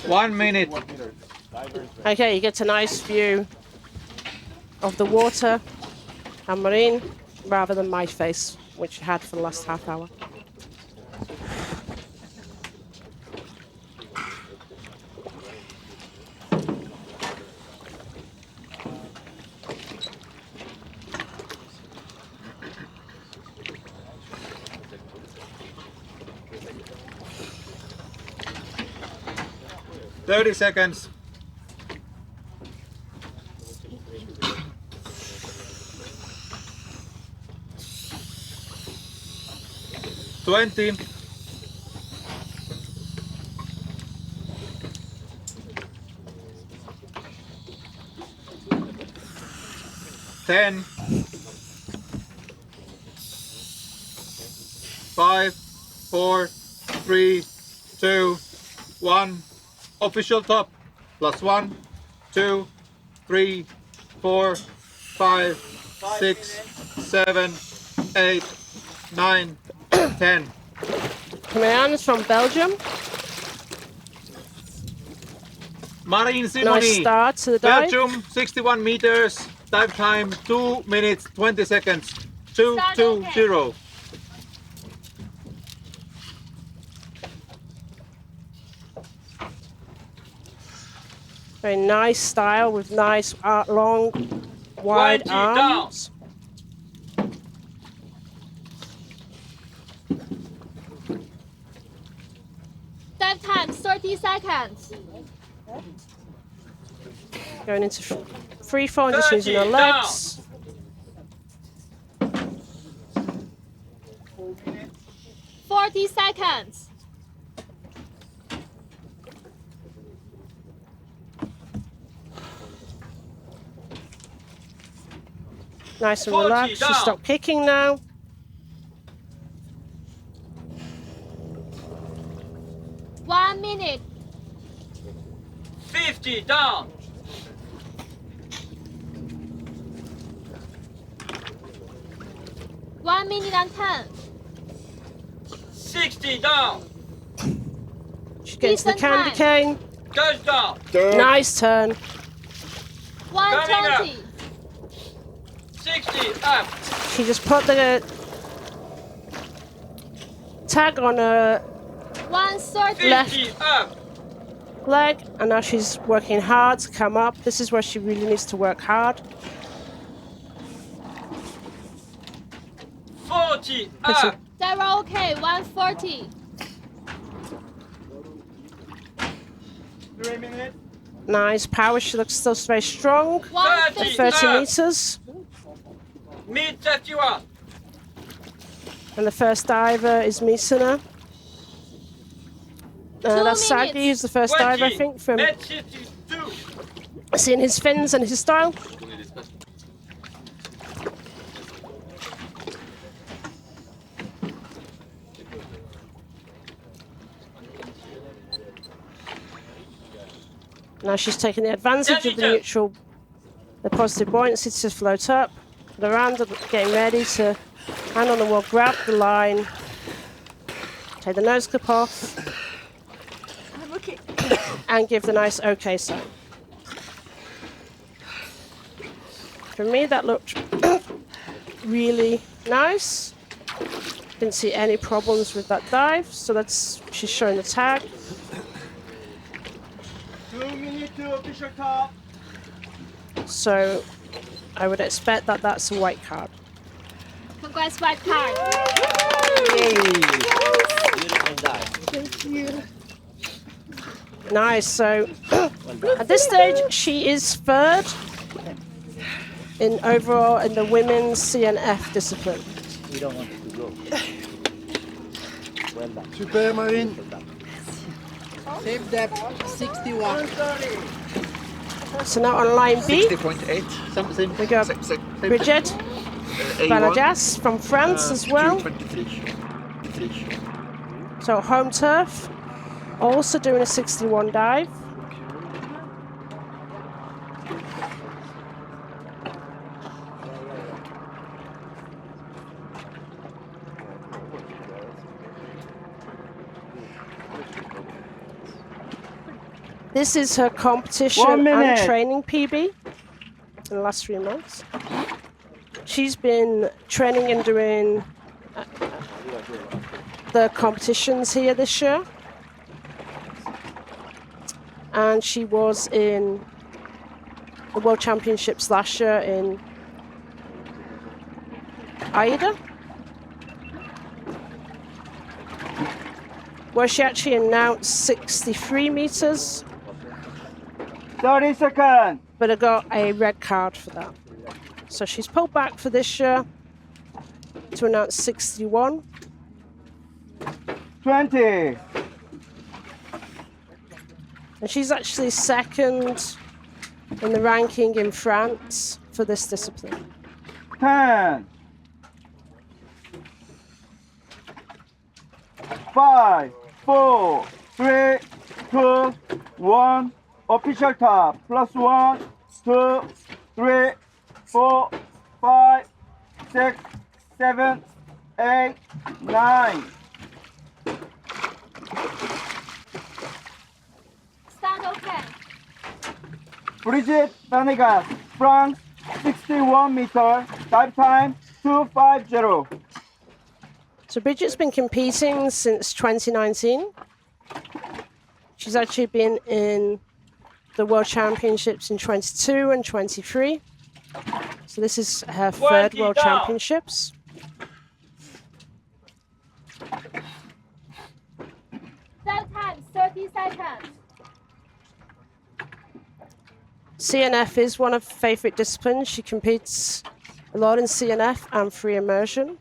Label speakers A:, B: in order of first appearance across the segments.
A: 1 minute.
B: Okay, you get a nice view of the water and marine rather than my face, which you had for the last half hour.
A: Thirty seconds. 20. 10. 5, 4, 3, 2, 1. Official top. +1, 2, 3, 4, 5, 6, 7, 8, 9, 10.
B: Marianna's from Belgium.
A: Marine Simonis.
B: Nice start to the dive.
A: Belgium, 61 meters. Dive time 2 minutes 20 seconds. 2:20.
B: Very nice style with nice long, wide arms.
C: Dive time 30 seconds.
B: Going into free fall, just using her legs.
C: Down. 40 seconds.
B: Nice and relaxed. She stopped kicking now.
C: One minute.
D: 50 down.
C: 1 minute and 10.
D: 60 down.
B: She gets the candy cane.
D: Goes down.
B: Nice turn.
C: 120.
D: 60 up.
B: She just put the tag on her
C: 130.
B: left
D: 50 up.
B: leg, and now she's working hard to come up. This is where she really needs to work hard.
D: 40 up.
C: They were okay. 140.
D: 3 minutes.
B: Nice power. She looks still very strong.
C: 150.
B: 30 meters.
D: Mid 31.
B: And the first diver is Misuna.
C: 2
B: That's Sagi,
C: minutes.
B: who's the first diver, I think, from
D: Med 52.
B: seeing his fins and his style. Now she's taking the advantage of the neutral, the positive buoyancy to float up. The round, getting ready to hand on the wall, grab the line, take the nose clip off, and give the nice OK sign. For me, that looked really nice. Didn't see any problems with that dive, so that's she's showing the tag.
D: 2 minutes to official top.
B: So I would expect that that's a white card.
C: Congrats, white card.
B: Nice. So at this stage, she is third in overall in the women's CNF discipline.
E: We don't want it to go. Well done.
F: Super Marine.
E: Save depth 61.
B: So now on line B,
F: 60.8. Something.
B: we got Brigitte Banegas from France as well.
F: 23.
B: So home turf, also doing a 61 dive. This is her competition
D: 1 minute.
B: and training PB in the last 3 months. She's been training and doing the competitions here this year. And she was in the World Championships last year in AIDA, where she actually announced 63 meters,
D: 30 seconds.
B: but I got a red card for that. So she's pulled back for this year to announce 61.
D: 20.
B: And she's actually second in the ranking in France for this discipline.
D: 10. 5, 4, 3, 2, 1. Official top. +1, 2, 3, 4, 5, 6, 7, 8, 9.
C: Start okay.
D: Brigitte Banegas, France, 61 meter, dive time 250.
B: So Bridget's been competing since 2019. She's actually been in the World Championships in 22 and 23. So this is her third World Championships.
C: Dive time 30 seconds.
B: CNF is one of her favorite disciplines. She competes a lot in CNF and free immersion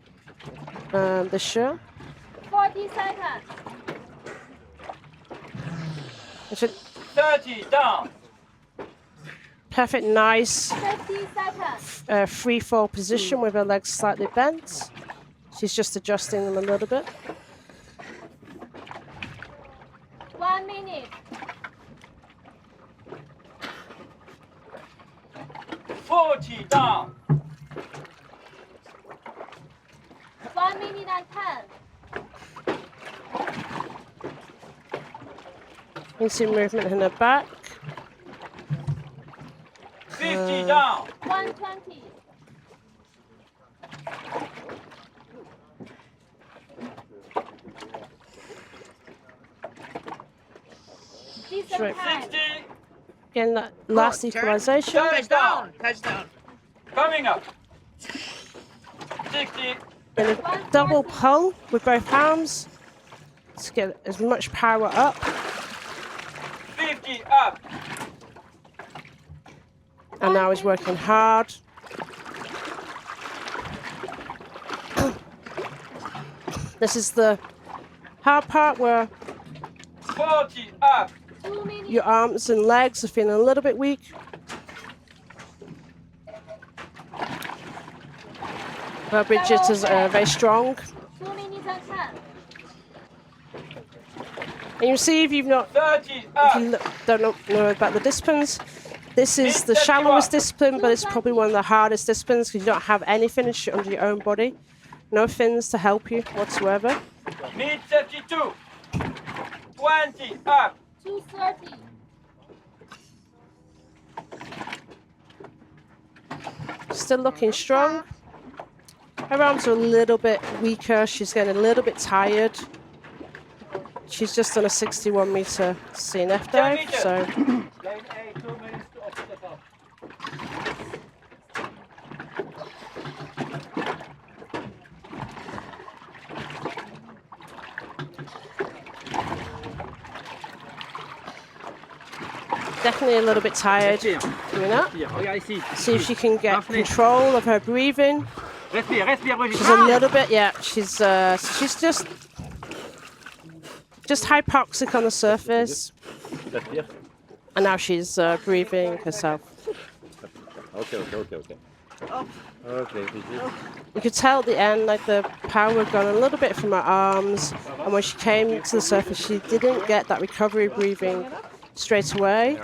B: this year.
C: 40 seconds.
D: 30 down.
B: Perfect, nice
C: 50 seconds.
B: free fall position with her legs slightly bent. She's just adjusting them a little bit.
C: 1 minute.
D: 40 down.
C: 1 minute and 10.
B: You can see movement in her back.
D: 50 down.
C: 120. Decent
B: Right.
C: time.
D: 60.
B: Again, that last equalization.
D: Touchdown. Coming up. 60.
B: And a double pull with both arms to get as much power up.
D: 50 up.
B: And now he's working hard. This is the hard part where
D: 40 up.
C: 2 minutes.
B: your arms and legs are feeling a little bit weak. But Bridget is very strong.
C: 2 minutes and 10.
B: And you see, if you've not
D: 30 up.
B: if you don't know about the disciplines, this is the shallowest discipline, but it's probably one of the hardest disciplines because you don't have any finish under your own body. No fins to help you whatsoever.
D: Mid 32. 20 up.
C: 230.
B: Still looking strong. Her arms are a little bit weaker. She's getting a little bit tired. She's just done a 61 meter CNF dive, so
D: Lane A, 2 minutes to off the top.
B: definitely a little bit tired doing that. See if she can get control of her breathing. She's a little bit, yeah. She's just hypoxic on the surface, and now she's breathing herself.
E: Okay.
B: You could tell at the end, like the power had gone a little bit from her arms, and when she came to the surface, she didn't get that recovery breathing straight away.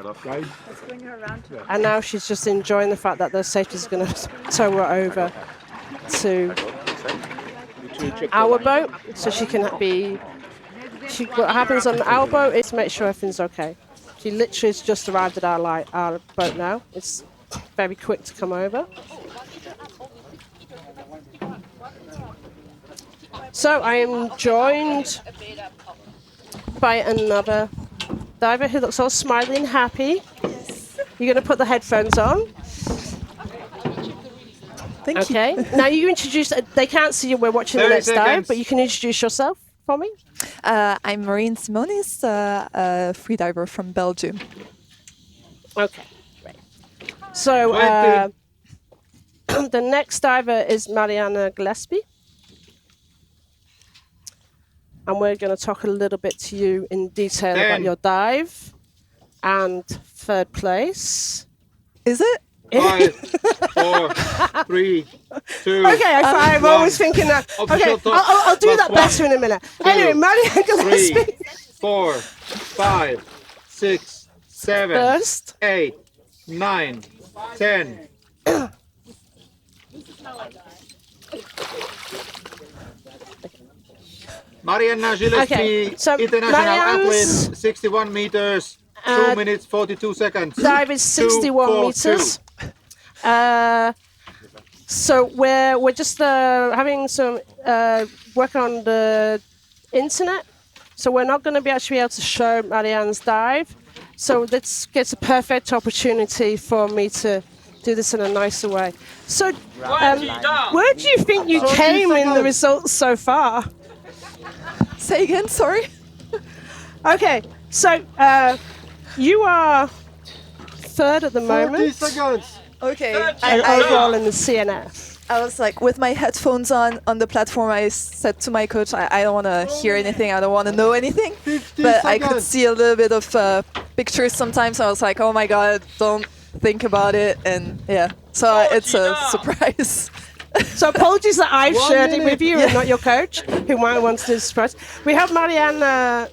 B: And now she's just enjoying the fact that the safety is going to tow her over to our boat, so she can be. What happens on our boat is to make sure everything's okay. She literally has just arrived at our boat now. It's very quick to come over. So I am joined by another diver who looks all smiley and happy. You're going to put the headphones on.
G: Thank you.
B: Okay. Now you introduce. They can't see you. We're watching the
A: 30
B: next dive,
A: seconds.
B: but you can introduce yourself for me.
G: I'm Marine Simonis, a freediver from Belgium.
B: Okay. Great. So
A: 20.
B: the next diver is Marianna Gillespie. And we're going to talk a little bit to you in detail about
A: 10.
B: your dive and third place.
G: Is it?
A: 5, 4, 3, 2.
B: Okay, I'm always thinking that. Okay,
A: Official top
B: I'll do
A: plus
B: that
A: one,
B: better in a minute. Anyway, Marianna
A: 3,
B: Gillespie
A: 4, 5, 6, 7,
B: first.
A: 8, 9, 10. Marianna Gillespie,
B: Okay, so
A: international
B: Marianne's-
A: athlete, 61 meters, 2
B: Uh,
A: minutes 42 seconds.
B: Dive is 61 meters. So we're just having some work on the internet. So we're not going to be actually able to show Marianne's dive. So this gets a perfect opportunity for me to do this in a nicer way. So
D: 20 down.
B: where do you think you came in the results so far?
G: Say again, sorry.
B: Okay, so you are third at the
E: 40
B: moment.
E: seconds.
G: Okay.
B: And
D: I-
B: overall in the CNF.
G: I was like, with my headphones on the platform, I said to my coach, I don't want to hear anything, I don't want to know anything.
E: 50
G: But I could
E: seconds.
G: see a little bit of pictures sometimes. I was like, oh my God, don't think about it. And yeah, so it's a surprise.
B: So apologies that I've
E: 1
B: shared it
E: minute.
B: with you and not your coach, who might want to do the surprise. We have Marianne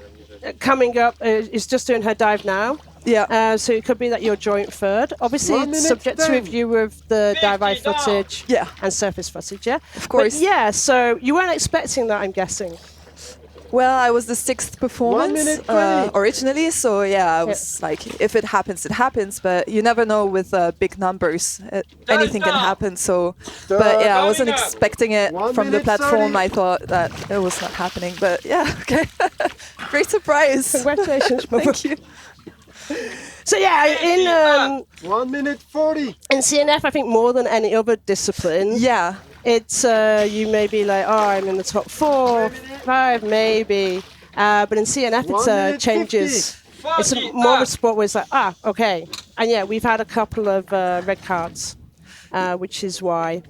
B: coming up, is just doing her dive now.
G: Yeah.
B: So it could be that you're joint third. Obviously,
E: 1
B: it's
E: minute
B: subject to
E: 10.
B: review of the dive eye
D: 50 down.
B: footage
G: Yeah.
B: and surface footage, yeah?
G: Of course.
B: But yeah, so you weren't expecting that, I'm guessing.
G: Well, I was the sixth
E: 1
G: performance
E: minute 20.
G: originally, so yeah, I was like, if it happens, it happens. But you never know with big numbers; anything can
D: down.
G: happen. So, but yeah, I wasn't
D: Coming up.
G: expecting it
E: 1
G: from the
E: minute
G: platform.
E: 30.
G: I thought that it was not happening, but yeah, okay, great surprise.
B: Congratulations,
G: Thank you.
B: So yeah, in
E: 1 minute 40.
B: CNF, I think more than any other discipline,
G: Yeah,
B: it's you may be like, oh, I'm in the top 4, 5, maybe. But in CNF,
E: 1
B: it
E: minute
B: changes.
D: 40
B: It's more of a
D: up.
B: sport where it's like, okay. And yeah, we've had a couple of red cards, which is why.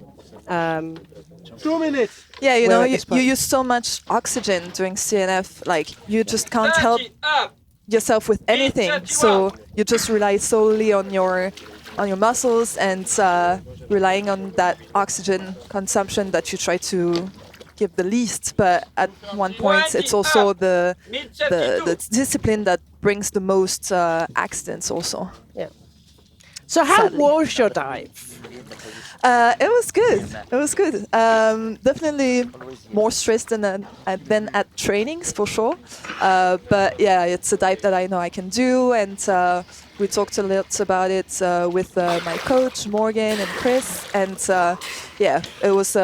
E: 2 minutes.
G: yeah, you
B: Well,
G: know,
B: at
G: you,
B: this point-
G: you use so much oxygen during CNF, like you just can't help
D: 30 up.
G: yourself with anything.
D: 31.
G: So you just rely solely on your muscles and relying on that oxygen consumption that you try to give the least. But at one point, it's also the discipline that brings the most accidents. Also,
B: Yeah. So how
G: Sadly.
B: was your dive?
G: it was good. It was good. Definitely more stressed than at trainings for sure. But yeah, it's a dive that I know I can do, and we talked a lot about it with my coach Morgan and Chris, and yeah, it was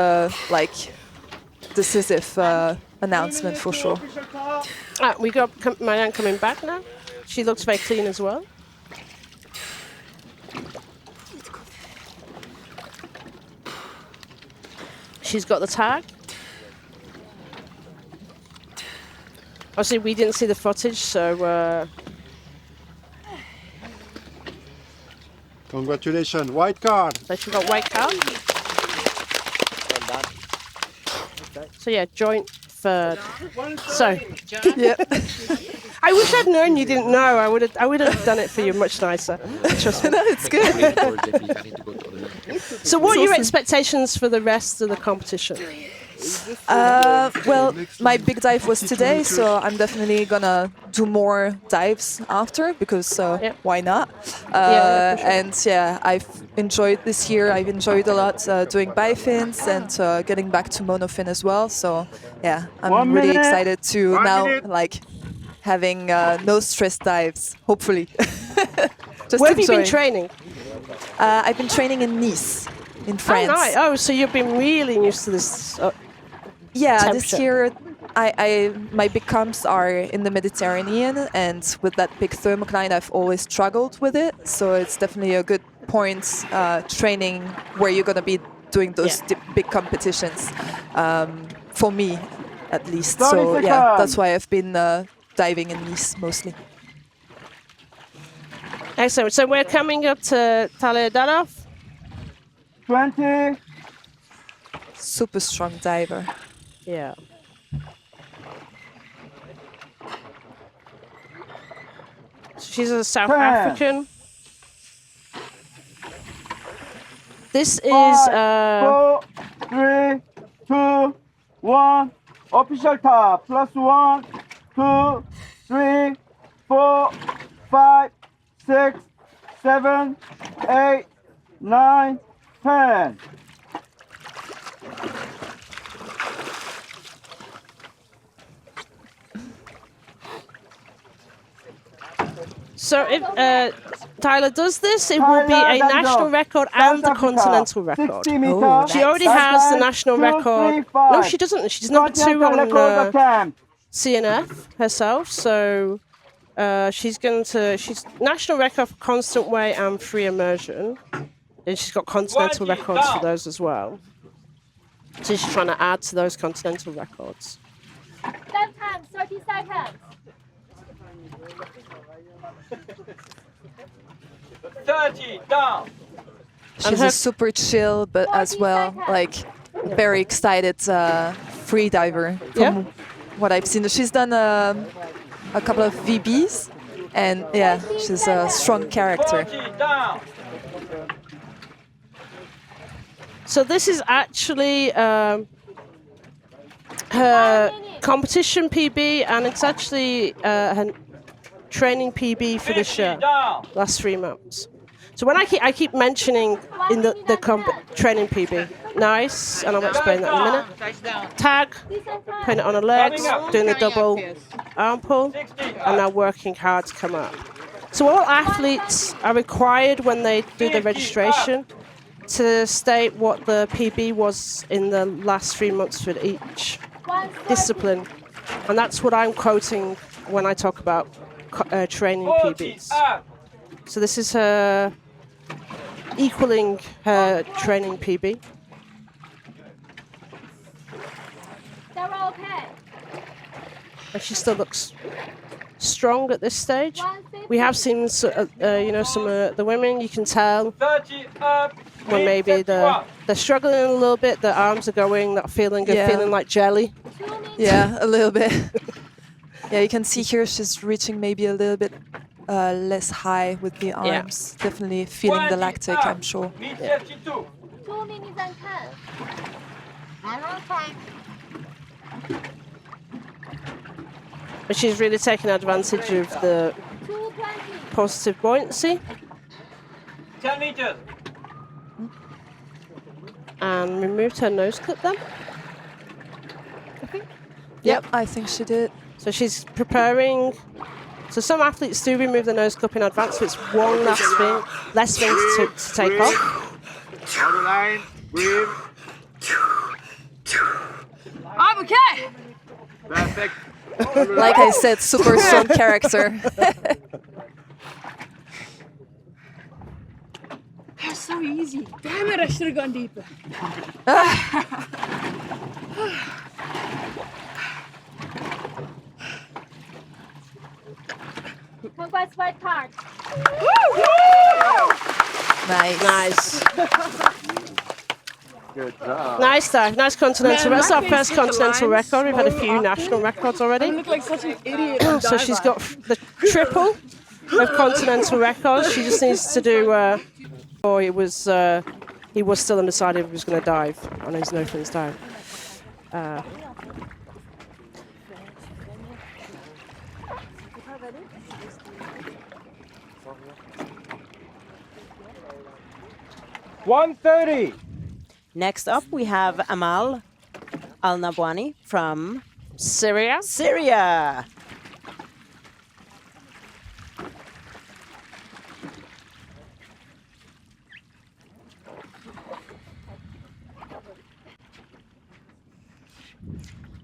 G: like decisive announcement for sure.
B: We got Marianne coming back now. She looks very clean as well. She's got the tag. Obviously, we didn't see the footage, so
E: Congratulations. White card.
B: she got white card. So yeah, joint third. So
G: Yeah.
B: I wish I'd known you didn't know. I would have done it for you much nicer. Trust me.
G: No, it's good.
B: So what are your
G: awesome.
B: expectations for the rest of the competition?
G: Well, my big dive was today, so I'm definitely gonna do more dives after because
B: Yeah.
G: why not?
B: Yeah, for sure.
G: And yeah, I've enjoyed this year. I've enjoyed a lot doing bifins and getting back to monofin as well. So yeah, I'm
E: 1
G: really
E: minute.
G: excited to
E: 1
G: now
E: minute.
G: like having no stress dives, hopefully. Just
B: Where have you been
G: enjoying.
B: training?
G: I've been training in Nice, in France.
B: Oh, nice. Oh, so you've been really used to this.
G: Yeah, this
B: temperature.
G: year my big comps are in the Mediterranean, and with that big thermocline, I've always struggled with it. So it's definitely a good point training where you're gonna be doing those big competitions. For me, at least. So yeah, that's why I've been diving in Nice mostly.
B: Excellent. So we're coming up to Talya Davidoff.
D: 20.
G: Super strong diver.
B: Yeah. She's a South African. This is
D: 4, 3, 2, 1. Official top. +1, 2, 3, 4, 5, 6, 7, 8, 9, 10.
B: so if Tyler does this, it will be a national record and a continental record.
D: 60 meters.
B: She already has the national record. No, she doesn't. She's number 2 on CNF herself. So she's national record for constant weight and free immersion, and she's got continental records for those as well. So she's trying to add to those continental records.
C: Dive time, 30 seconds.
D: 30 down.
G: She's a super chill, but as
C: 40
G: well,
C: seconds.
G: like very excited free diver from what I've seen. She's done a couple of VBs, and yeah, she's a strong character.
D: 40 down.
B: So this is actually her competition PB, and it's actually her training PB for this
D: 50
B: year,
D: down.
B: last 3 months. So when I keep mentioning in the training PB, nice, and I'll explain that in a minute. Tag, putting it on her legs, doing the double arm pull, and now working hard to come up. So all athletes are required when they do the registration to state what the PB was in the last 3 months for each discipline, and that's what I'm quoting when I talk about training
D: 40
B: PBs.
D: up.
B: So this is her equaling her training PB.
C: They're all okay.
B: And she still looks strong at this stage.
C: 150.
B: We have seen, some of the women. You can tell
D: 30 up.
B: when maybe
D: 51.
B: they're struggling a little bit. Their arms are going, not feeling good,
G: Yeah.
B: feeling like jelly.
C: 2 minutes.
G: Yeah, a little bit. Yeah, you can see here she's reaching maybe a little bit less high with the arms. Definitely feeling the
D: 20
G: lactic,
D: up.
G: I'm sure.
D: Mid 52.
C: 2 minutes and 10.
B: But she's really taking advantage of the
C: 220.
B: positive buoyancy
D: 10 meters.
B: and removed her nose clip then.
G: Yep, I think she did.
B: So she's preparing. So some athletes do remove the nose clip in advance, so it's one less thing to take off.
A: On the line, breathe.
H: I'm okay.
A: Perfect.
G: Like I said, super strong character.
H: That's so easy. Damn it, I should have gone deeper.
C: Conquest white card.
G: Nice.
B: Nice.
A: Good job.
B: Nice dive. Nice continental.
H: Man,
B: That's
H: my
B: our
H: face
B: first
H: hit the
B: continental
H: line
B: record. We've had a
H: so
B: few
H: often.
B: national records
H: I
B: already.
H: look like such an idiot. on
B: So
H: dive
B: she's
H: bar.
B: got the triple of continental records. She just needs to do. He was still undecided if he was going to dive on his no fins dive.
D: $130.
I: Next up, we have Amal Alnabwany from
B: Syria.
I: Syria.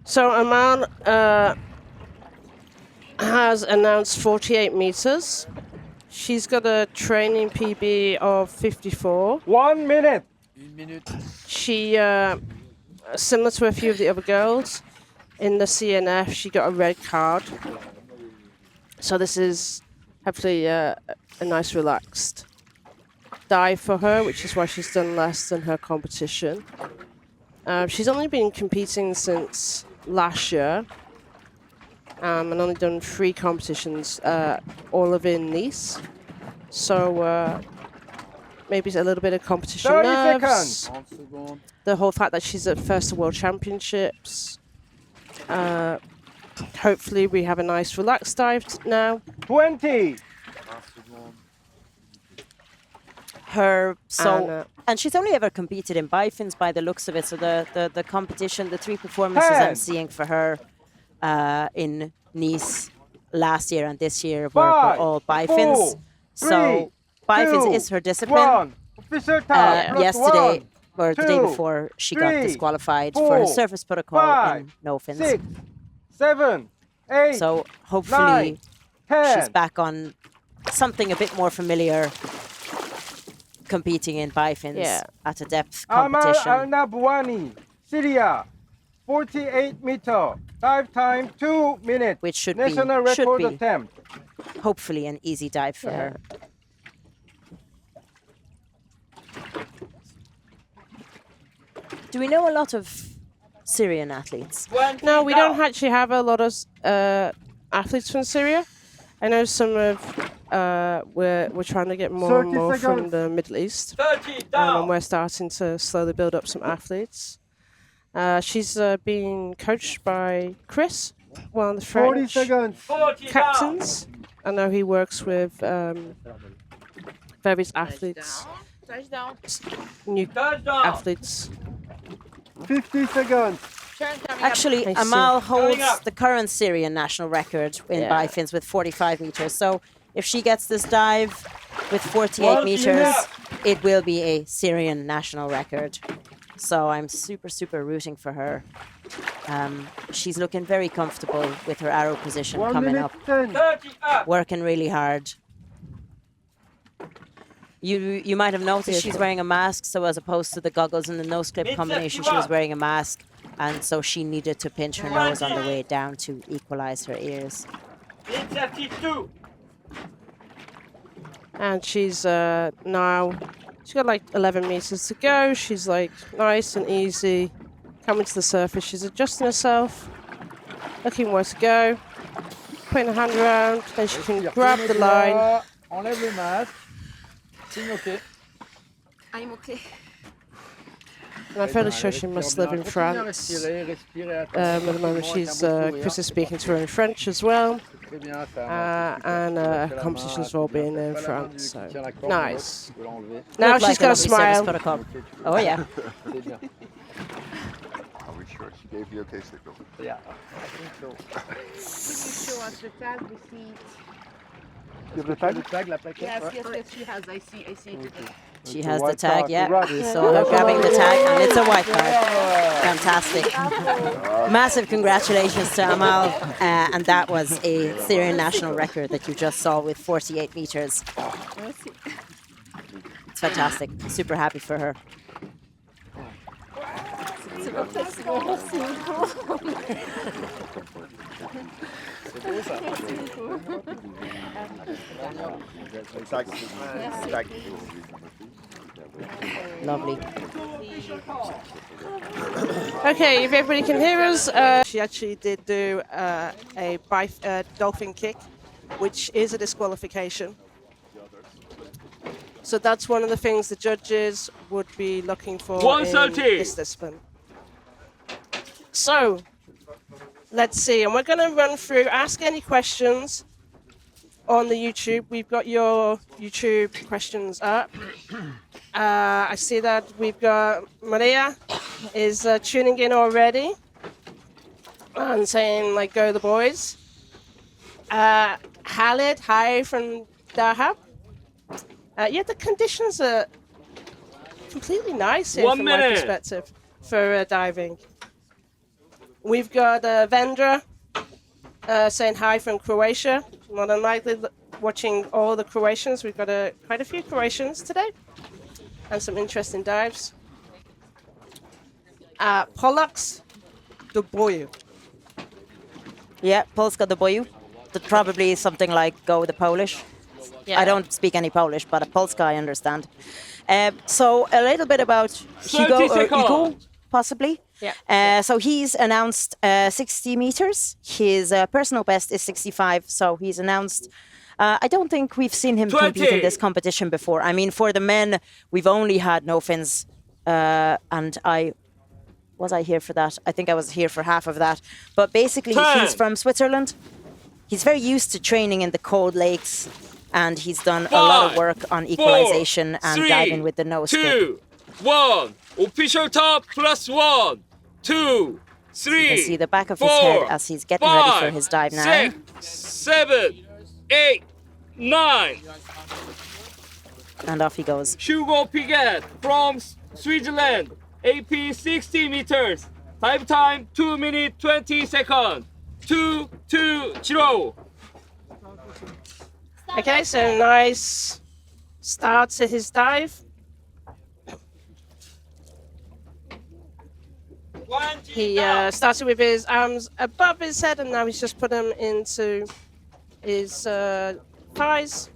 B: So Amal has announced 48 meters. She's got a training PB of 54.
E: 1 minute.
B: She, similar to a few of the other girls, in the CNF, she got a red card. So this is hopefully a nice relaxed dive for her, which is why she's done less than her competition. She's only been competing since last year and only done 3 competitions, all of in Nice. So maybe it's a little bit of competition
E: 30
B: nerves.
E: seconds.
B: The whole fact that she's at first World Championships. Hopefully we have a nice relaxed dive now.
E: 20.
I: And she's only ever competed in bifins by the looks of it. So the competition, the 3 performances I'm seeing for her in Nice last year and this year were all bifins. So bifins is her discipline.
E: Official time.
I: Yesterday or the day before, she got disqualified for her surface protocol in no fins.
E: 6, 7, 8.
I: So hopefully
E: 10.
I: she's back on something a bit more familiar, competing in bifins at a depth competition.
E: Amal Alnabwany, Syria, 48 meter, dive time 2 minutes.
I: Which should
E: National record
I: be
E: attempt.
I: hopefully an easy dive for her. Do we know a lot of Syrian athletes?
B: No, we don't actually have a lot of athletes from Syria. I know some of we're trying to get more and more from the Middle East, and we're starting to slowly build up some athletes. She's being coached by Chris, one of the French captains. I know he works with various athletes, new athletes.
E: 50 seconds.
I: Actually, Amal holds the current Syrian national record in bifins with 45 meters. So if she gets this dive with 48 meters, it will be a Syrian national record. So I'm super, super rooting for her. She's looking very comfortable with her arrow position coming up, working really hard. You might have noticed she's wearing a mask, so as opposed to the goggles and the nose clip combination, she was wearing a mask, and so she needed to pinch her nose on the way down to equalize her ears.
B: And she's now, she's got like 11 meters to go. She's like nice and easy coming to the surface. She's adjusting herself, looking where to go, putting her hand around, then she can grab the line.
E: Enlève le masque. Okay.
H: I'm okay.
B: And I'm fairly sure she must live in France. At the moment, Chris is speaking to her in French as well. And competitions have all been in France. So nice. Now she's got a smile.
I: Oh, yeah.
J: Are we sure? She gave you okay signal.
E: Yeah, I think so.
H: Can you show us the tag receipt?
E: You have the tag, la plaquette?
H: Yes, she has. I see.
E: Okay.
I: She has the tag, We saw her grabbing the tag, and it's a white card. Fantastic. Massive congratulations to Amal. And that was a Syrian national record that you just saw with 48 meters. It's fantastic. Super happy for her. Lovely.
B: Okay, if everybody can hear us, she actually did do a dolphin kick, which is a disqualification. So that's one of the things the judges would be looking for in this discipline. So, let's see, and we're going to run through, ask any questions on the YouTube. We've got your YouTube questions up. I see that we've got Maria is tuning in already and saying, like, go the boys. Khalid, hi from Dahab. Yeah, the conditions are completely nice here from my perspective for diving. We've got Vendra saying hi from Croatia. More than likely watching all the Croatians. We've got quite a few Croatians today. And some interesting dives. Polaks do boju.
I: Yeah, Polska do boju. That probably something like go the Polish.
B: Yeah.
I: I don't speak any Polish, but Polska I understand. So a little bit about Hugo, or Hugo, possibly.
B: Yeah.
I: So he's announced 60 meters. His personal best is 65, so he's announced. I don't think we've seen him compete in this competition before. I mean, for the men, we've only had no fins, and was I here for that? I think I was here for half of that. But basically, he's from Switzerland. He's very used to training in the cold lakes, and he's done a lot of work on equalization and diving with the nose grip.
J: 2, 1. Official top +1, 2, 3.
I: You can see the back of his
J: 4,
I: head as he's getting ready for his dive now.
J: 6, 7, 8, 9.
I: And off he goes.
J: Hugo Piguet from Switzerland. AP 60 meters. Dive time 2 minutes 20 seconds. 2, 2, 0.
B: Okay, so nice start to his dive. He started with his arms above his head, and now he's just put them into his thighs.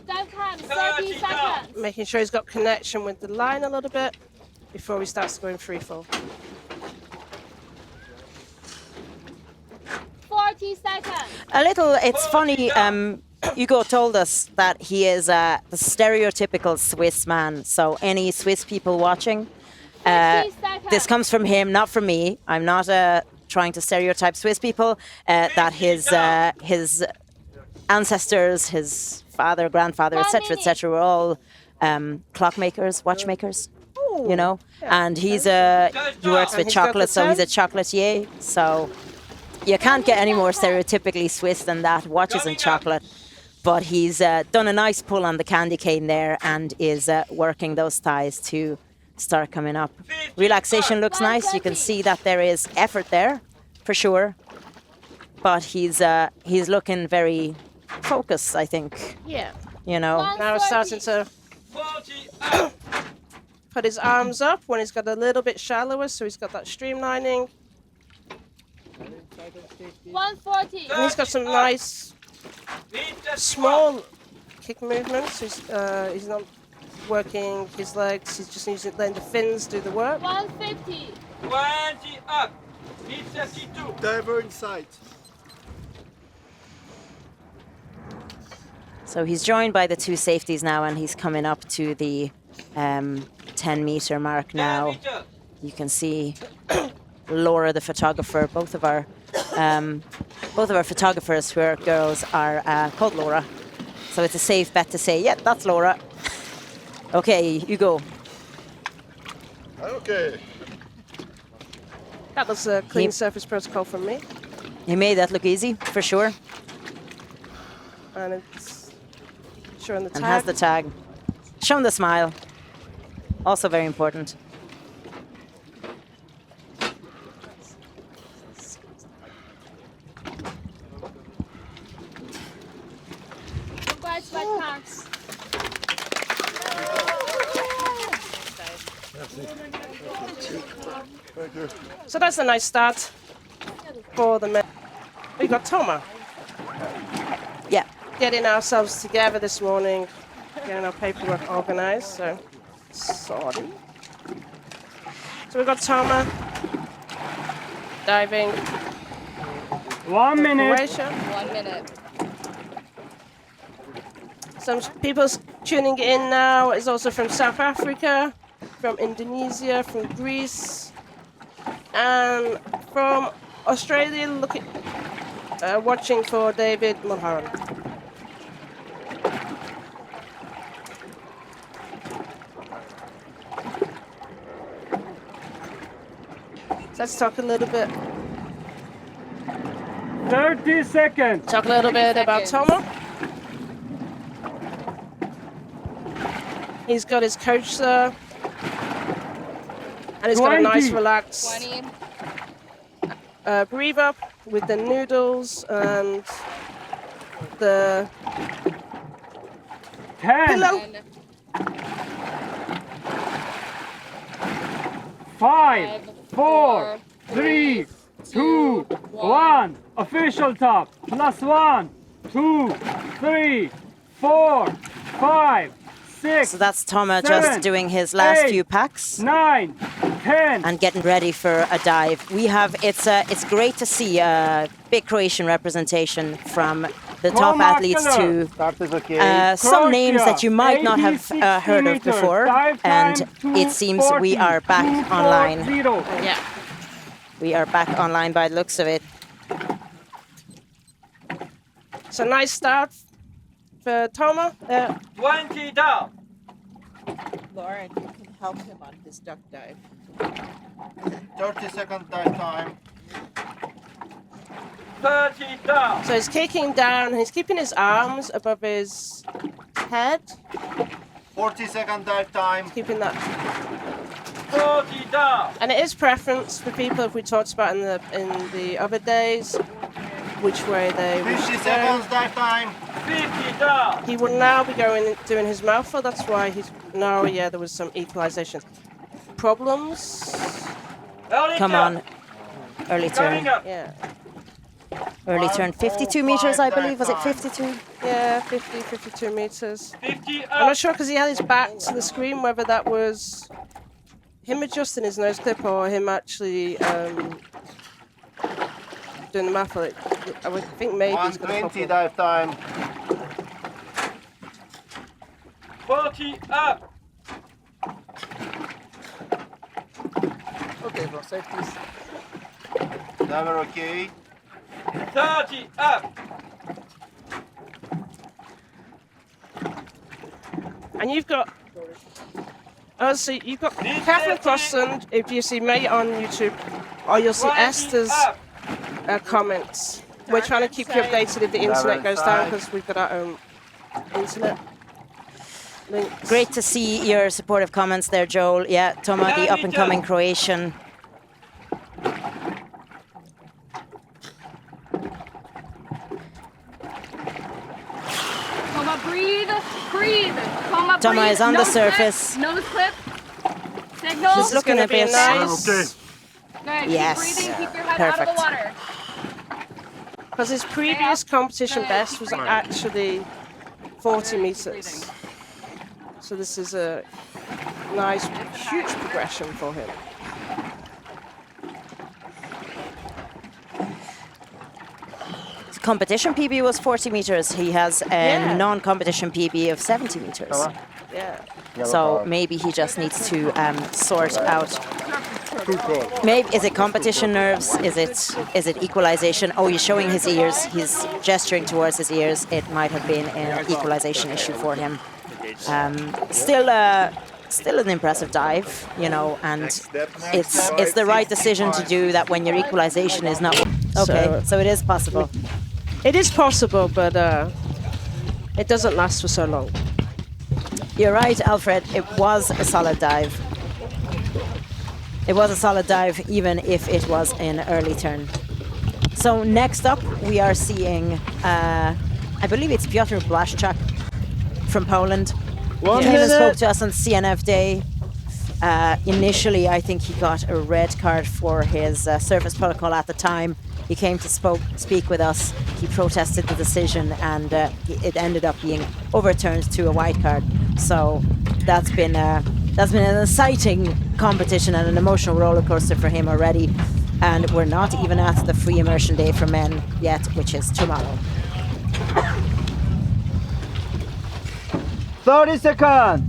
C: Dive time, 30 seconds.
B: Making sure he's got connection with the line a little bit before he starts going free fall.
C: 40 seconds.
I: A little, it's funny, Hugo told us that he is the stereotypical Swiss man. So any Swiss people watching, this comes from him, not from me. I'm not trying to stereotype Swiss people, that his ancestors, his father, grandfather, etc., were all clockmakers, watchmakers, you know. And he works with chocolate, so he's a chocolatier. So you can't get any more stereotypically Swiss than that, watches and chocolate. But he's done a nice pull on the candy cane there and is working those thighs to start coming up. Relaxation looks nice. You can see that there is effort there, for sure. But he's looking very focused, I think.
B: Yeah.
I: You know.
B: Now he's starting to put his arms up when he's got a little bit shallower, so he's got that streamlining.
C: 140.
B: And he's got some nice small kick movements. He's not working his legs, he's just letting the fins do the work.
C: 150.
D: 20 up. 52.
F: Diver in sight.
I: So he's joined by the two safeties now, and he's coming up to the 10-meter mark now. You can see Laura, the photographer. Both of our photographers who are girls are called Laura. So it's a safe bet to say, yeah, that's Laura. Okay, Hugo.
F: Okay.
B: That was a clean surface protocol from me.
I: He made that look easy, for sure.
B: And it's showing the tag.
I: And has the tag. Showing the smile. Also very important.
C: Congrats, Red Cards.
B: So that's a nice start for the men. We got Toma.
I: Yeah.
B: Getting ourselves together this morning, getting our paperwork organized, so sorry. So we've got Toma diving.
D: 1 minute.
B: Croatia.
H: 1 minute.
B: Some people tuning in now is also from South Africa, from Indonesia, from Greece, and from Australia, watching for David Mulholland. Let's talk a little bit.
D: 30 seconds.
B: Talk a little bit about Toma. He's got his coach And he's got a nice
D: 20.
B: relaxed
C: 20.
B: breathe up with the noodles and the
D: 10,
B: pillow.
D: 5, 4, 3, 2, 1. Official top. +1, 2, 3, 4, 5, 6.
I: So that's Toma
D: 7,
I: just doing his last
D: 8,
I: few packs
D: 9, 10.
I: and getting ready for a dive. We have it's great to see a big Croatian representation from the top
D: Toma
I: athletes to
F: Start is okay.
I: some names that you might not have
D: 60
I: heard of
D: meters,
I: before,
D: dive
I: and
D: time
I: it seems we
D: 2:40,
I: are back online.
D: 2:40.
B: Yeah.
I: We are back online by the looks of it.
B: It's a nice start for Toma.
D: 20 down.
H: Lauren, you can help him on his duck dive.
F: 30-second dive time.
D: 30 down.
B: So he's kicking down, he's keeping his arms above his head,
F: 40-second dive time.
B: keeping that.
D: 40 down.
B: And it is preference for people, if we talked about in the other days, which way they wish
F: 50
B: to
F: seconds
B: go.
F: dive time.
D: 50 down.
B: He will now be doing his mouthful, that's why he's, no, yeah, there was some equalization. Problems?
I: Come on, early turn.
D: Coming up.
B: Yeah.
I: Early turn, 52 meters, I believe. Was it 52?
B: Yeah, 50, 52 meters.
D: 50
B: I'm not
D: up.
B: sure because he had his back to the screen whether that was him adjusting his nose clip or him actually doing the math. I would think maybe he's got a
F: 120
B: problem.
F: dive time.
D: 40 up.
F: Okay, bro, safety. Diver okay.
D: 30 up.
B: And you've got. Oh, so you've got Catherine Crossan, if you see me on YouTube, or you'll see
D: 20
B: Esther's
D: up.
B: comments. We're trying to keep you updated if the internet goes down because we've got our own internet links.
I: Great to see your supportive comments there, Joel. Yeah, Toma, the up-and-coming Croatian.
C: Toma, breathe. Breathe. Toma,
I: Toma
C: breathe.
I: is on the
C: Nose clip,
I: surface.
C: Nose clip. Signal.
B: This is going to be a nice.
C: Good.
I: Yes.
C: Keep breathing. Keep your head out of
I: Perfect.
C: the water.
B: Because his previous competition best was actually 40 meters. So this is a nice, huge progression for him.
I: His competition PB was 40 meters. He has a non-competition PB of 70 meters.
B: Yeah.
I: So maybe he just needs to sort out. Maybe is it competition nerves? Is it equalization? Oh, he's showing his ears. He's gesturing towards his ears. It might have been an equalization issue for him. Still an impressive dive, you know, and it's the right decision to do that when your equalization is not okay. So it is possible.
B: It is possible, but it doesn't last for so long.
I: You're right, Alfred. It was a solid dive. It was a solid dive, even if it was an early turn. So next up, we are seeing, I believe it's Piotr Braszczak from Poland. He came and spoke to us on CNF Day. Initially, I think he got a red card for his service protocol at the time. He came to speak with us. He protested the decision, and it ended up being overturned to a white card. So that's been an exciting competition and an emotional roller coaster for him already. And we're not even at the free immersion day for men yet, which is tomorrow.
E: 30 seconds.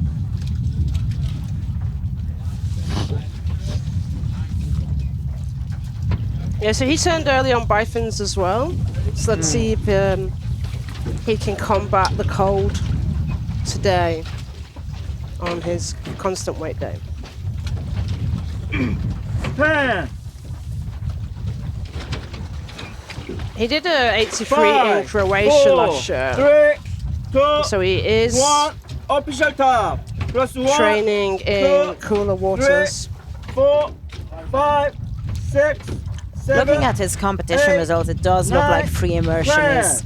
B: Yeah, so he turned early on bifins as well. So let's see if he can combat the cold today on his constant weight day.
E: 10.
B: He did a 83 in
E: 5,
B: Croatia
E: 4,
B: last year.
E: 3, 2,
B: So he is
E: 1. Official top. +1.
B: training in cooler waters.
E: 4, 5, 6, 7.
I: Looking at his competition
E: 8,
I: results, it does look like
E: 9,
I: free immersion is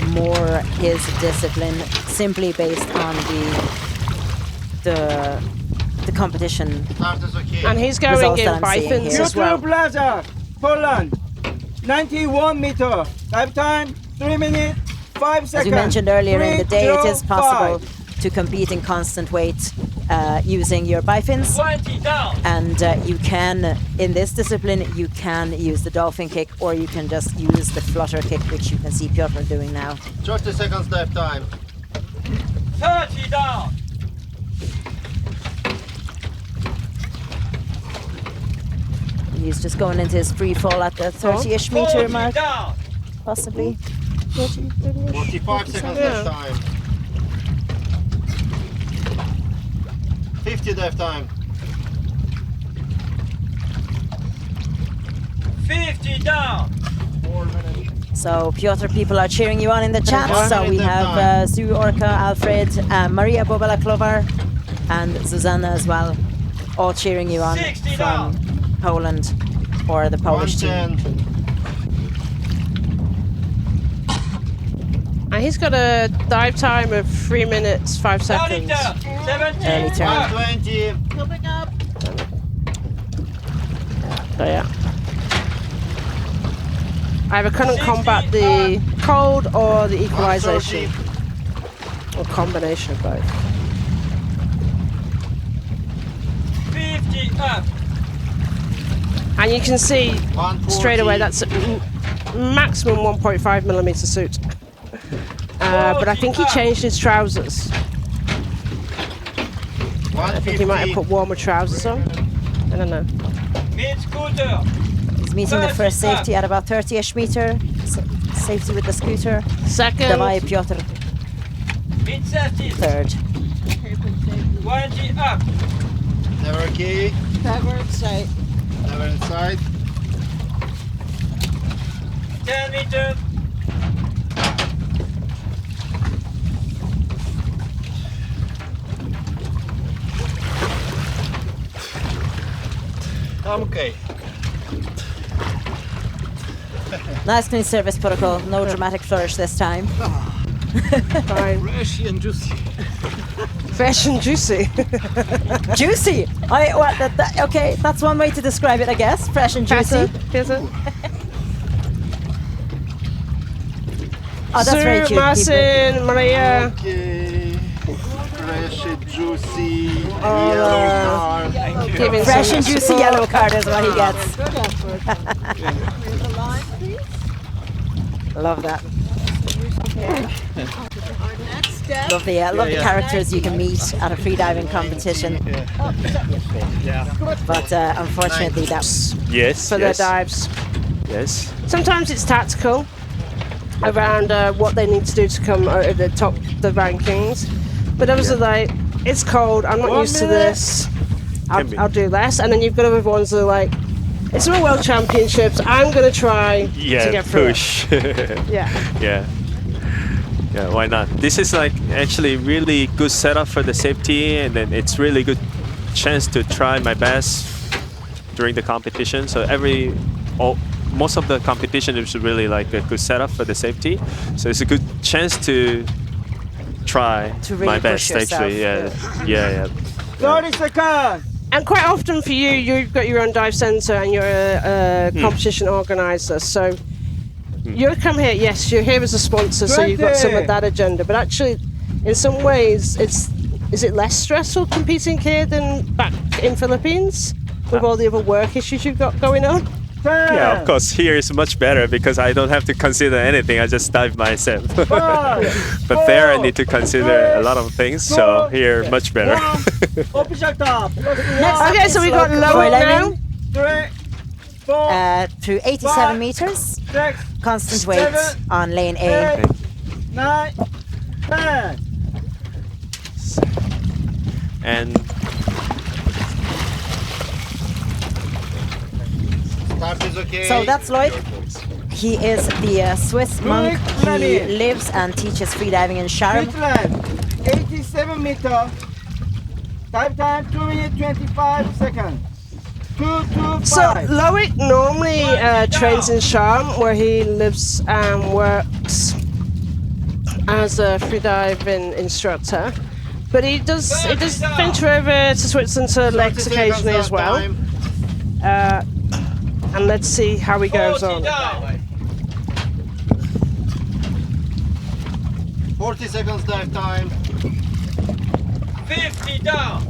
I: more his discipline, simply based on the competition.
F: Start is okay.
B: And he's going
I: Results
B: in
I: that I'm seeing
B: Bifins
I: here.
B: as
E: Piotr
B: well.
E: Braszczak, Poland. 91 meter. Dive time 3 minutes 5 seconds.
I: As we mentioned earlier in the day, it is
E: 3:05.
I: possible to compete in constant weight using your bifins.
D: 20 down.
I: And you can, in this discipline, you can use the dolphin kick, or you can just use the flutter kick, which you can see Piotr doing now.
F: 30 seconds dive time.
D: 30 down.
I: He's just going into his free fall at the 30-ish meter
D: 40
I: mark,
D: down.
I: possibly. 30, 30-ish.
F: 45 seconds dive time. 50 dive time.
D: 50 down.
F: 4 minutes.
I: So Piotr, people are cheering you on in the chat. So we have Sue, Orca, Alfred, Maria Bobala-Klovar, and Zuzanna as well, all cheering you on
D: 60
I: from Poland or the Polish team.
F: 110.
B: And he's got a dive time of 3 minutes 5
D: Early
B: seconds.
D: turn. 70.
I: Early turn.
F: 120.
H: Coming up.
B: So yeah. Either couldn't combat the cold or the equalization,
F: 130.
B: or combination of both.
D: 50 up.
B: And you can see
F: 140.
B: straight away that's a maximum 1.5 millimeter suit. But I think he changed his trousers. I think he might have put warmer trousers on. I don't know.
D: Mid scooter.
I: He's meeting the first safety at about 30-ish meter. Safety with the scooter.
B: Second.
I: Diveye, Piotr,
D: Mid safety.
I: third.
D: 20 up.
F: Never okay.
H: Cover inside.
F: Never inside.
D: 10 meters.
F: I'm okay.
I: Nice clean service protocol. No dramatic flourish this time.
B: Fine.
F: Fresh and juicy.
B: Fresh and juicy.
I: Juicy. Okay, that's one way to describe it, I guess. Fresh and juicy.
B: Piotr.
I: Oh, that's very cute.
B: Marcin, Maria.
F: Okay. Fresh and juicy.
B: Oh,
F: Yellow card.
B: Giving
I: Fresh
B: some
I: and juicy
B: support.
I: yellow card is what he gets.
H: Good effort. Here's the line, please.
I: Love that.
H: Our next step.
I: Love the characters you can meet at a freediving competition. But unfortunately, that's
K: Yes.
B: for their dives.
K: Yes.
B: Sometimes it's tactical around what they need to do to come out of the top the rankings, but others are like, it's cold, I'm not
E: 1
B: used to
E: minute.
B: this, I'll do less. And then you've got other ones that are like, it's my world championships, I'm gonna try to get through
K: Push.
B: it. Yeah.
K: Yeah. Yeah, why not? This is like actually really good setup for the safety, and then it's really good chance to try my best during the competition. So most of the competition is really like a good setup for the safety. So it's a good chance to try
I: To really
K: my
I: push
K: best actually.
I: yourself.
K: Yeah.
E: 30 seconds.
B: And quite often for you've got your own dive centre and you're a competition organiser. So you come here, yes, you're here as a sponsor, so you've got some of that agenda. But actually, in some ways, is it less stressful competing here than back in Philippines with all the other work issues you've got going on?
K: Yeah, of course, here is much better because I don't have to consider anything. I just dive myself. But there I need to consider a lot of things, so here much better.
E: Official top.
B: Okay, so we got Loïc now.
E: 3, 4,
I: Through 87 meters,
E: 6,
I: constant weight
E: 7,
I: on lane A.
E: 8, 9, 10.
K: And
F: Start is okay.
I: So that's Loïc. He is the Swiss monk. He
E: Vuillemin.
I: lives and teaches freediving in Sharm.
E: Switzerland, 87 meter. Dive time 2 minutes 25 seconds.
B: So Loïc normally trains in Sharm, where he lives and works as a freediving instructor. But he does venture over to Switzerland to lakes occasionally as well. And let's see how he goes on.
F: 40 seconds dive time.
D: 50 down.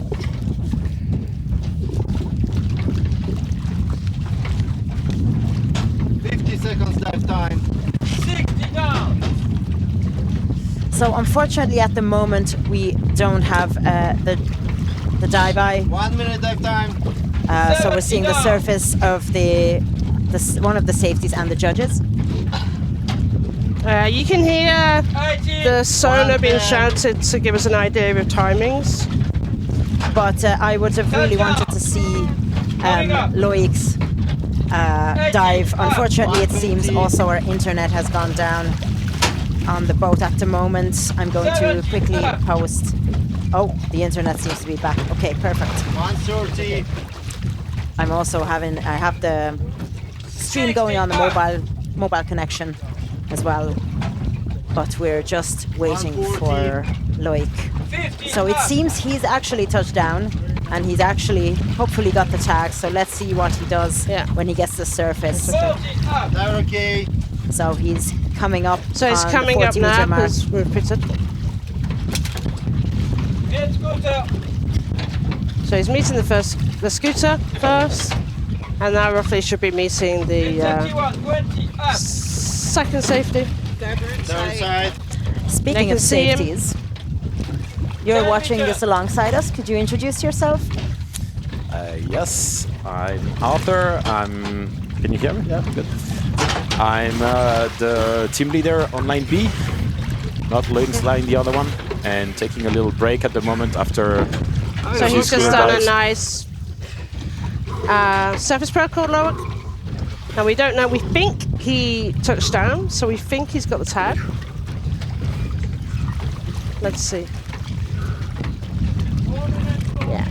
F: 50 seconds dive time.
D: 60 down.
I: So unfortunately, at the moment, we don't have the Diveye.
F: 1 minute dive time.
I: So we're seeing the surface of one of the safeties and the judges.
B: You can hear the sonar being shouted to give us an idea of timings.
I: But I would have really wanted to see Loïc's dive. Unfortunately, it seems also our internet has gone down on the boat at the moment. I'm going to quickly post. Oh, the internet seems to be back. Okay, perfect.
F: 130.
I: I have the stream going on the mobile connection as well, but we're just waiting for Loïc. So it seems he's actually touched down, and he's actually hopefully got the tag. So let's see what he does when he gets to the surface.
F: Okay.
I: So he's coming up.
B: So he's coming up now because we're pitted. So he's meeting the scooter first, and now roughly should be meeting the second safety.
F: Third side.
I: Speaking of safeties, you're watching this alongside us. Could you introduce yourself?
L: Yes, I'm Arthur. Can you hear me? Yeah, good. I'm the team leader on line B, not Loïc's line, the other one, and taking a little break at the moment after.
B: So he's just done a nice surface protocol, Loïc. And we don't know. We think he touched down, so we think he's got the tag. Let's see. Yeah.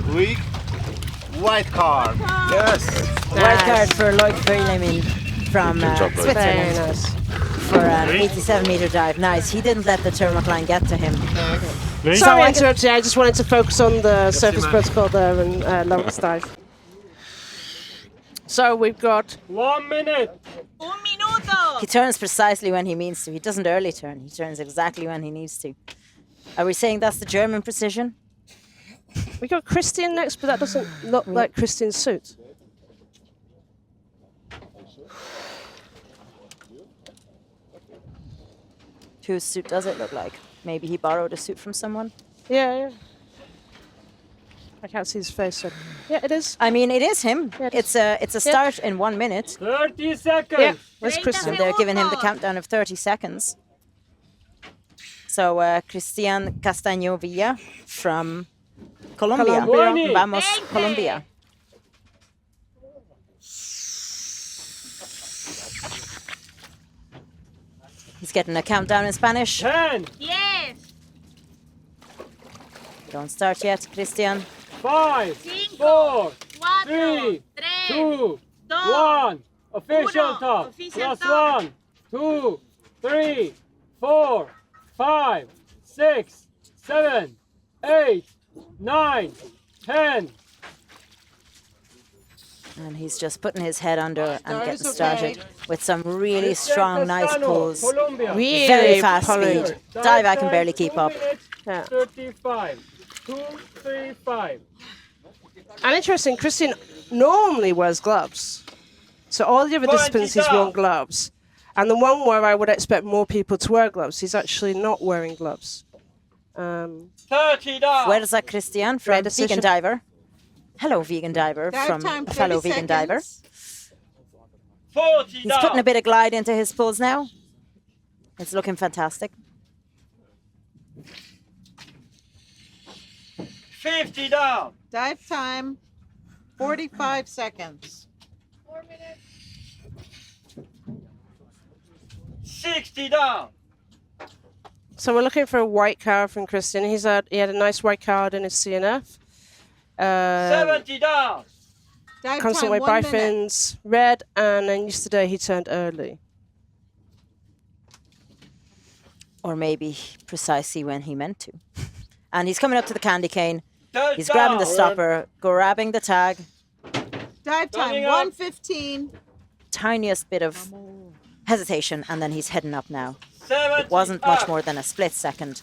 F: Loïc, white card.
L: Yes.
I: White card for Loïc Vuillemin from Switzerland.
B: Very nice.
I: For an 87-meter dive. Nice. He didn't let the turmoil line get to him.
B: Sorry, I interrupted you. I just wanted to focus on the surface protocol there and Loïc's dive. So we've got
J: 1 minute.
I: He turns precisely when he means to. He doesn't early turn. He turns exactly when he needs to. Are we saying that's the German precision?
B: We got Cristian next, but that doesn't look like Cristian's suit.
I: Whose suit does it look like? Maybe he borrowed a suit from someone?
B: Yeah. I can't see his face. So. Yeah, it is.
I: I mean, it is him.
B: Yeah,
I: it's a start in 1 minute.
J: 30 seconds.
B: Yeah, where's Cristian?
I: And they're giving him the countdown of 30 seconds. So Cristian Castaño Villa from Colombia. Vamos, Colombia. He's getting a countdown in Spanish.
J: 10.
C: Yes.
I: Don't start yet, Cristian.
J: 5, 4, 3, 2, 1. Official top. Plus 1, 2, 3, 4, 5, 6, 7, 8, 9, 10.
I: And he's just putting his head under and getting started with some really strong, nice pulls.
B: Really
I: very fast speed. Dive, I can barely keep up.
J: 35, 235.
B: And interesting, Cristian normally wears gloves. So all the other disciplines he's worn gloves. And the one where I would expect more people to wear gloves, he's actually not wearing gloves.
D: 30 down.
I: Where is that Cristian from Vegan Diver? Hello, Vegan Diver, from a fellow Vegan Diver.
D: 40
I: He's putting a bit of glide into his pulls now. It's looking fantastic.
D: 50 down.
H: Dive time, 45 seconds.
C: 4 minutes.
D: 60 down.
B: So we're looking for a white card from Cristian. He had a nice white card in his CNF.
D: 70 down.
B: Constant weight bifins, red, and then yesterday he turned early.
I: Or maybe precisely when he meant to. And he's coming up to the candy cane. He's grabbing the stopper, grabbing the tag.
H: Dive time, 1:15.
I: Tiniest bit of hesitation, and then he's heading up now.
D: 70
I: It wasn't much more than a split second,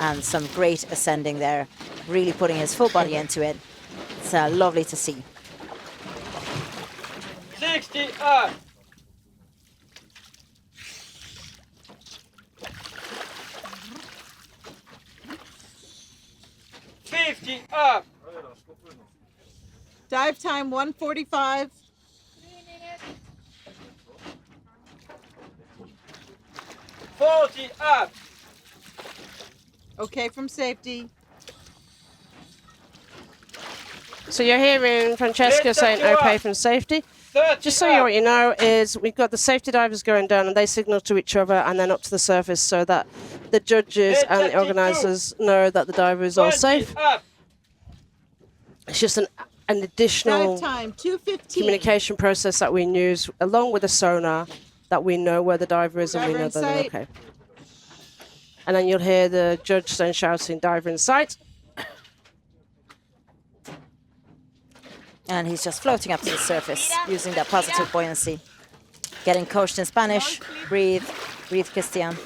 I: and some great ascending there, really putting his full body into it. It's lovely to see.
D: 60 up. 50 up.
H: Dive time, 1:45.
D: 40 up.
H: Okay from safety.
B: So you're hearing Francesca saying okay from safety. Just so you know is we've got the safety divers going down and they signal to each other and then up to the surface so that the judges and the organisers know that the diver is all safe. It's just an additional
H: Dive time, 2:15.
B: communication process that we use along with the sonar that we know where the diver is and we know that they're okay. And then you'll hear the judge then shouting diver in sight.
I: And he's just floating up to the surface using that positive buoyancy. Getting coached in Spanish. Breathe. Breathe, Cristian.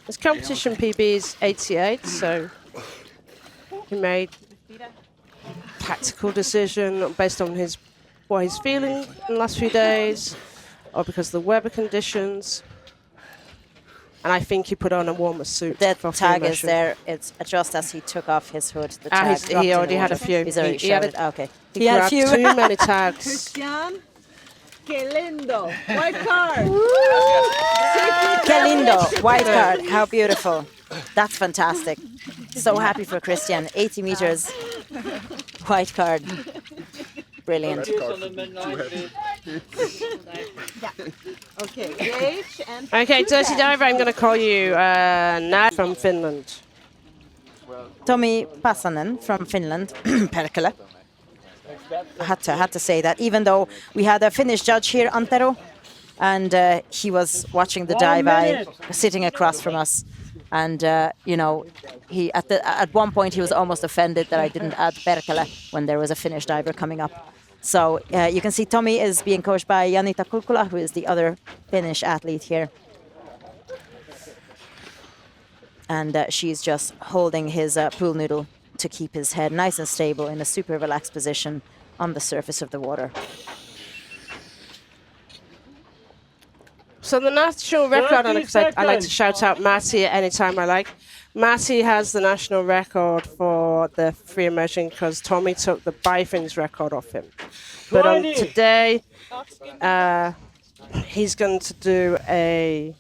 B: His competition PB is 88, so he made a tactical decision based on what he's feeling in the last few days or because of the weather conditions. And I think he put on a warmer suit.
I: The
B: for
I: tag
B: free
I: is
B: motion.
I: there. It's just as he took off his hood. The tag dropped
B: he
I: in
B: already
I: the
B: had a
I: water.
B: few.
I: He's already
B: He had
I: shouted.
B: a-
I: Okay.
B: He
I: had a
B: grabbed
I: few.
B: too many tags.
H: Cristian, que lindo. White card.
I: Que lindo. White card. How beautiful. That's fantastic. So happy for Cristian. 80 meters. White card. Brilliant.
H: Okay, gauge and
B: Okay, Dirty Diver, I'm going to call you Nat from Finland.
I: Tommi Pasanen from Finland. Perkele. I had to say that, even though we had a Finnish judge here, Antero, and he was watching the dive sitting across from us. And you know, he at one point he was almost offended that I didn't add Perkele when there was a Finnish diver coming up. So you can see Tommi is being coached by Janita Kulkula, who is the other Finnish athlete here. And she's just holding his pool noodle to keep his head nice and stable in a super relaxed position on the surface of the water.
B: So the national record, and I like to shout out Matti at any time I like. Matti has the national record for the free immersion because Tommi took the bifins record off him. But today, he's going to do a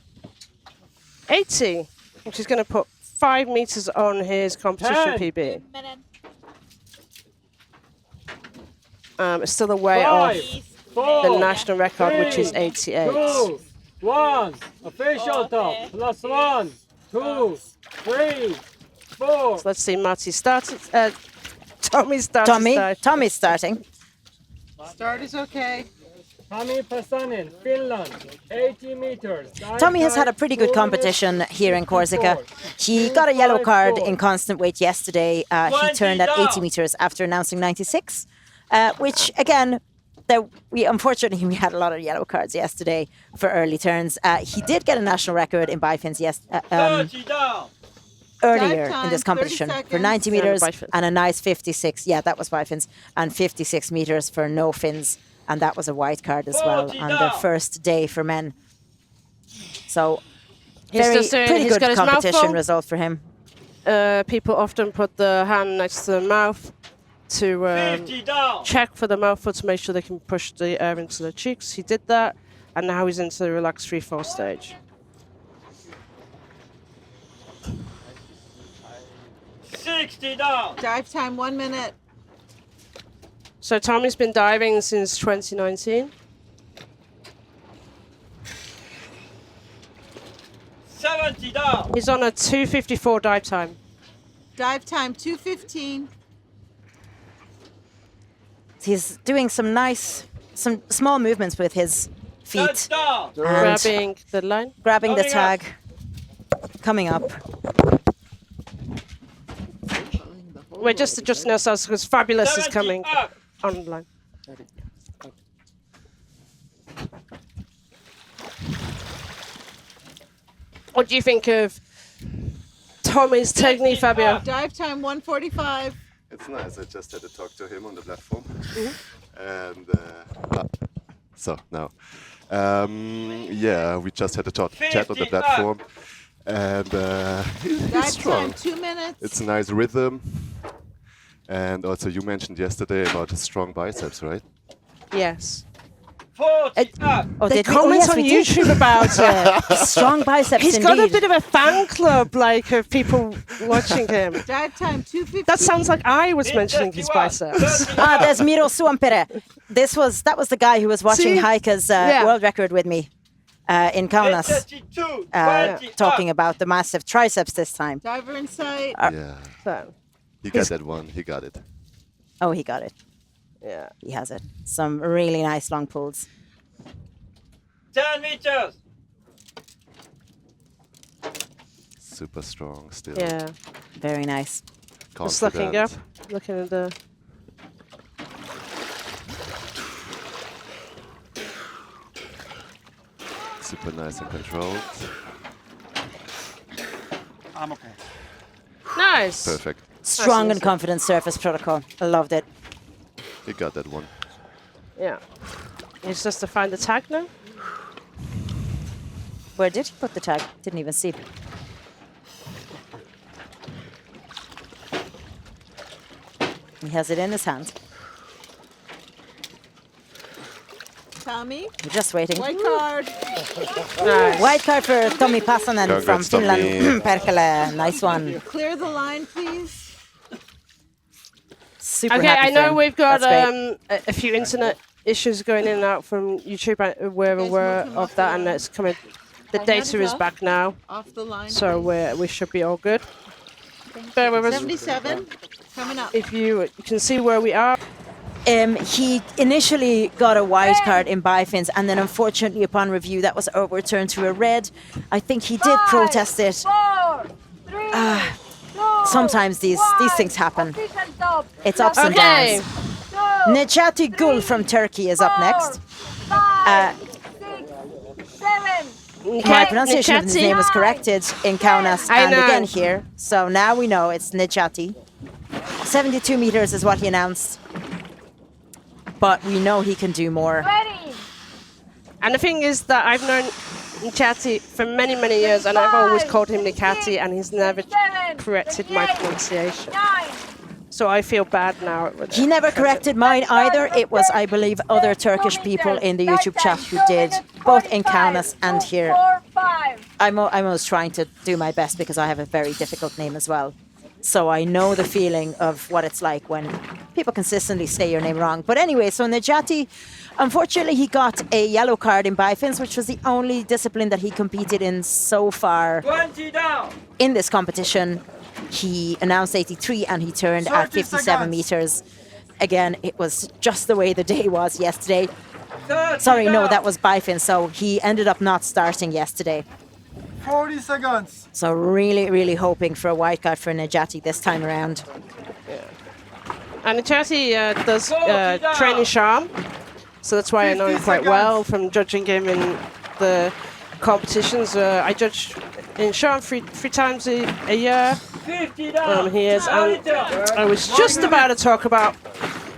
B: 80, which is going to put 5 meters on his competition PB. It's still away off the national record, which is 88.
J: 2, 1, official top, plus 1, 2, 3, 4.
B: So let's see, Matti started. Tommy's starting.
I: Tommy's starting.
H: start is okay.
J: Tommi Pasanen, Finland, 80 meters.
I: Tommi has had a pretty good competition here in Corsica. He got a yellow card in constant weight yesterday. He turned at 80 meters after announcing 96, which again, we unfortunately had a lot of yellow cards yesterday for early turns. He did get a national record in bifins earlier in this competition for 90 meters and a nice 56. Yeah, that was bifins, and 56 meters for no fins. And that was a white card as well on the first day for men. So, pretty good competition result for him.
B: People often put the hand next to the mouth to check for the mouthful to make sure they can push the air into the cheeks. He did that, and now he's into the relaxed free fall stage.
H: Dive time, 1 minute.
B: So Tommy's been diving since 2019.
D: 70 down. down.
B: He's on a 2:54 dive time.
H: Dive time 2:15.
I: He's doing some small movements with his feet.
D: Touchdown.
I: And
B: Grabbing the line.
I: grabbing the
D: Coming
I: tag. Coming up.
B: We're just adjusting ourselves because Fabulous is
D: 70
B: coming
D: up.
B: on the line. What do you think of Tommy's technique, Fabio?
H: Dive time 1:45.
M: It's nice. I just had to talk to him on the platform. And so now, yeah, we just had to chat on the
D: 50
M: platform, and he's
H: Dive
M: strong.
H: time 2 minutes.
M: It's a nice rhythm, and also you mentioned yesterday about his strong biceps, right?
B: Yes.
D: 40 up.
I: Oh,
B: They
I: did we?
B: comment
I: Yes,
B: on
I: we did.
B: YouTube about it.
I: Strong biceps
B: He's
I: indeed.
B: got a bit of a fan club, like, of people watching him.
H: Dive time 2:15.
B: That sounds like I was mentioning his biceps.
I: There's Miro Suompere. That was the guy who was watching
B: See?
I: Heike's
B: Yeah.
I: world record with me in Kaunas,
D: 32, 20
I: talking
D: up.
I: about the massive triceps this time.
H: Diver in sight.
M: Yeah.
B: So,
M: He got that one. He got it.
I: Oh, he got it.
B: yeah.
I: He has it. Some really nice long pulls.
D: 10 meters.
M: Super strong still.
B: Yeah.
I: Very nice.
B: Just looking up,
M: Confident.
B: looking at the.
M: Super nice and controlled.
A: I'm okay.
B: Nice.
M: Perfect.
I: Strong
B: Nice.
I: and confident surface protocol. I loved it.
M: He got that one.
B: Yeah. It's just to find the tag now.
I: Where did he put the tag? Didn't even see. He has it in his hand.
H: Tommy.
I: We're just waiting.
H: White card.
I: White card for Tommi Pasanen from
M: Congrats,
I: Finland.
M: Tommi.
I: Perkele, nice one.
H: Clear the line, please.
I: Super
B: Okay,
I: happy
B: I
I: for
B: know
I: him.
B: we've got
I: That's great.
B: a few internet issues going in and out from YouTube. We're aware of that, and it's coming. The data is back now,
H: Off the line.
B: so we should be all good. Bear with us.
H: 77. Coming up.
B: If you can see where we are.
I: He initially got a white card in bifins, and then unfortunately upon review that was overturned to a red. I think he did protest it.
C: 4, 3, 2,
I: Sometimes these things happen.
C: official stop.
I: It's ups and
B: Okay.
I: downs. Necati Gul from Turkey is up next.
C: 5, 6, 7.
I: My pronunciation of his
B: Necati.
I: name was corrected in Kaunas
B: I
I: and
B: know.
I: again here. So now we know it's Necati. 72 meters is what he announced. But we know he can do more.
C: Ready.
B: And the thing is that I've known Necati for many, many years, and I've always called him Necati, and he's never corrected my pronunciation.
C: 9.
B: So I feel bad now.
I: He never corrected mine either. It was, I believe, other Turkish people in the YouTube chat who did, both in Kaunas and here.
C: 4, 5.
I: I'm always trying to do my best because I have a very difficult name as well. So I know the feeling of what it's like when people consistently say your name wrong. But anyway, so Necati, unfortunately, he got a yellow card in bifins, which was the only discipline that he competed in so far
D: 20 down.
I: in this competition. He announced 83 and he turned at 57 meters. Again, it was just the way the day was yesterday.
D: 30
I: Sorry, no,
D: down.
I: that was bifin, so he ended up not starting yesterday.
E: 40 seconds.
I: So really, really hoping for a white card for Necati this time around.
B: And Necati does train in Sharm, so that's why I know him
E: 50
B: quite
E: seconds.
B: well from judging him in the competitions. I judge in Sharm three times a year.
D: 50 down.
B: He is, and I was just about to talk about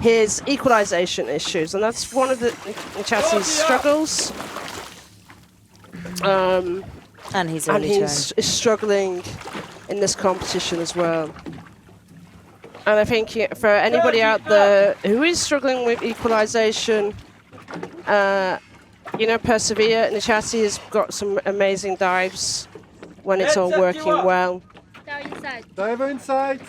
B: his equalization issues, and that's one of the Necati's struggles.
I: And he's
B: And
I: early
B: he's is struggling in this competition as well. And I think for anybody out there who is struggling with equalization, persevere. Necati has got some amazing dives when it's all working well.
E: Diver inside.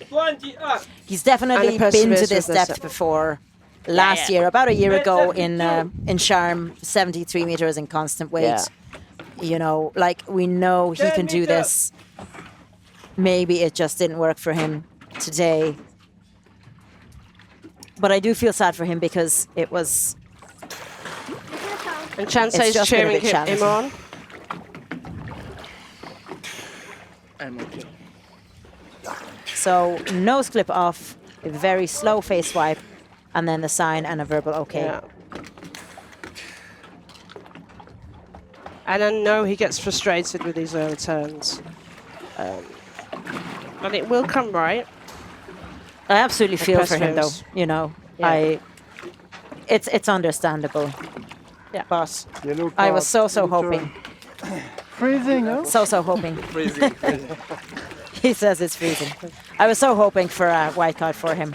D: 20 up.
I: He's definitely
B: And he
I: been to
B: perseveres
I: this
B: with this.
I: depth before. Last year, about a year ago in Sharm, 73 meters in constant weight.
B: Yeah.
I: you know, like we know he can do this. Maybe it just didn't work for him today. But I do feel sad for him because it was.
B: And Chance is cheering him on.
I: So nose clip off, a very slow face wipe, and then the sign and a verbal okay.
B: Yeah. And I know he gets frustrated with these early turns. But it will come right.
I: I absolutely feel for him, though.
B: Press
I: You know,
B: Yeah.
I: it's understandable.
B: Yeah.
I: But I was so hoping.
F: Freezing, huh?
I: So hoping.
F: Freezing.
I: He says it's freezing. I was so hoping for a white card for him.